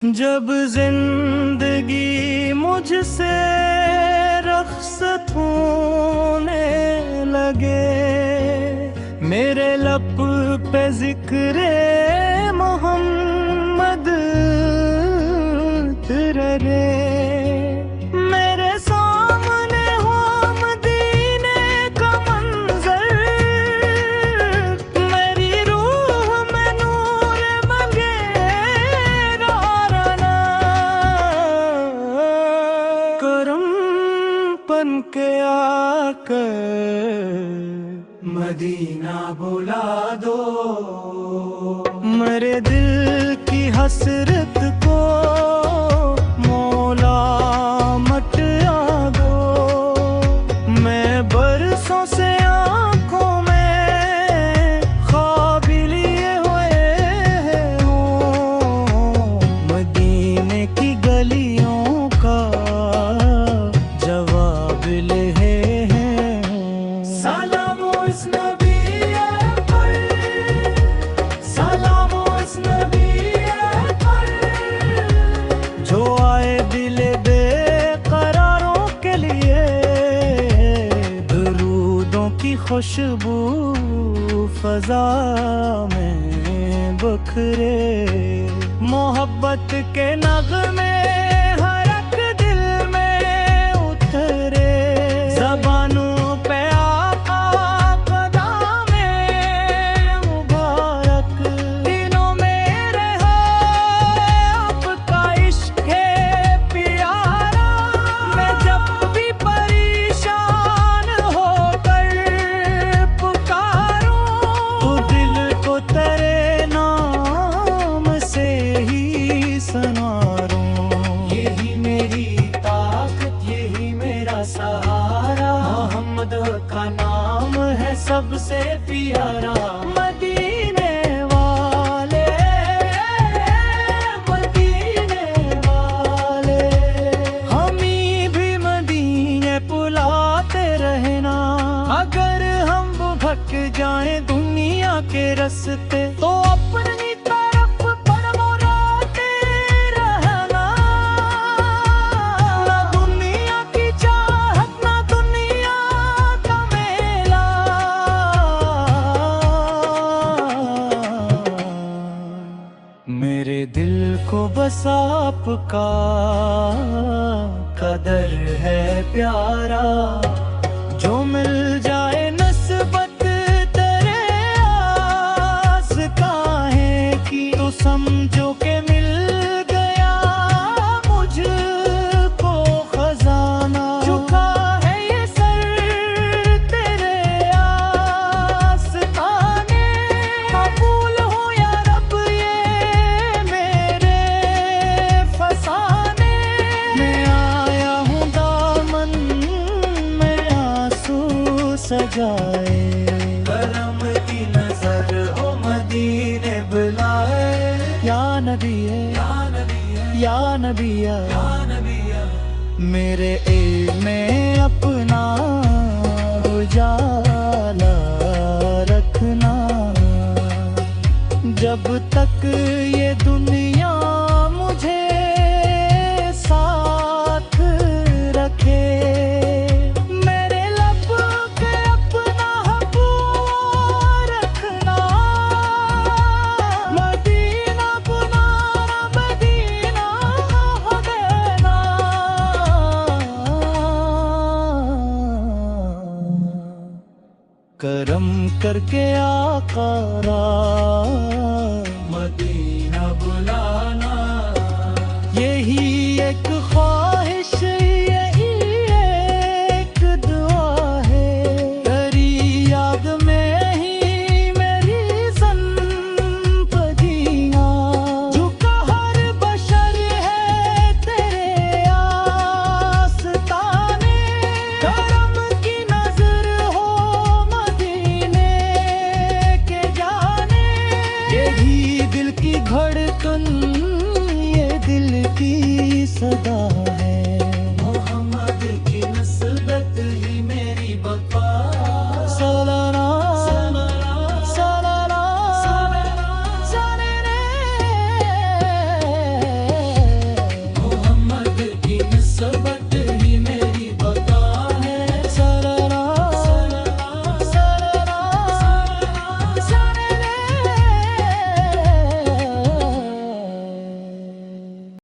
जब जिंदगी मुझसे रख्सत होने लगे, मेरे लब पे जिक्रे मोहम्मद तिररे, मेरे सामने हो मदीने का मंजर, मेरी रूह में नूर मंगेरा रना, करम बन के आकर मदीना बुला दो, मेरे दिल की हसरत को मौला मटा दो। मैं बरसों से आंखों में ख्वाब लिए हुए हूँ, मदीने की गलियों का जवाब ले हैं। सलामो इस नबी पर, सलामो इस नबी पर, जो आए दिल बेकरारों के लिए, दुरूदों की खुशबू फजा में बखरे, मोहब्बत के नगमे हर एक दिल में उतरे, ज़बानों पे आका कदम मुबारक, दिनों में रहा आपका इश्क प्यारा, मैं जब भी परेशान होकर पुकारूं, तो दिल को तेरे नाम से ही सनारूं। यही मेरी ताकत, यही मेरा सहारा, मोहम्मद का नाम है सबसे प्यारा। मदीने वाले, मदीने वाले, हमी भी मदीने बुलाते रहना, अगर हम भटक जाएं दुनिया के रास्ते, तो अपनी तरफ फरमाते रहना, ना दुनिया की चाहत, ना दुनिया का मेला, मेरे दिल को बस आपका कदर है प्यारा, जो मिल जाए नस्बत तेरे आस्था है कि, तो समझो के मिल गया मुझको खजाना, झुका है ये सर तेरे आस्ताने, कबूल हो या रब ये मेरे फसाने, मैं आया हूँ दामन में आंसू सजाए, करम की नजर हो मदीने बुलाए, या नबी है, या नबी है, मेरे इल्म में अपना उजाला रखना, जब तक ये दुनिया मुझे साथ रखे, मेरे लब के अपना हबूब रखना, मदीना पुनारा मदीना हो देना, करम करके आकारा मदीना बुलाना, यही एक ख्वाहिश, यही एक दुआ है, तेरी याद में ही मेरी ज़िंदगियाँ, झुका हर बशर है तेरे आस्ताने, करम की नजर हो मदीने के जाने, यही दिल की धड़कन, ये दिल की सदा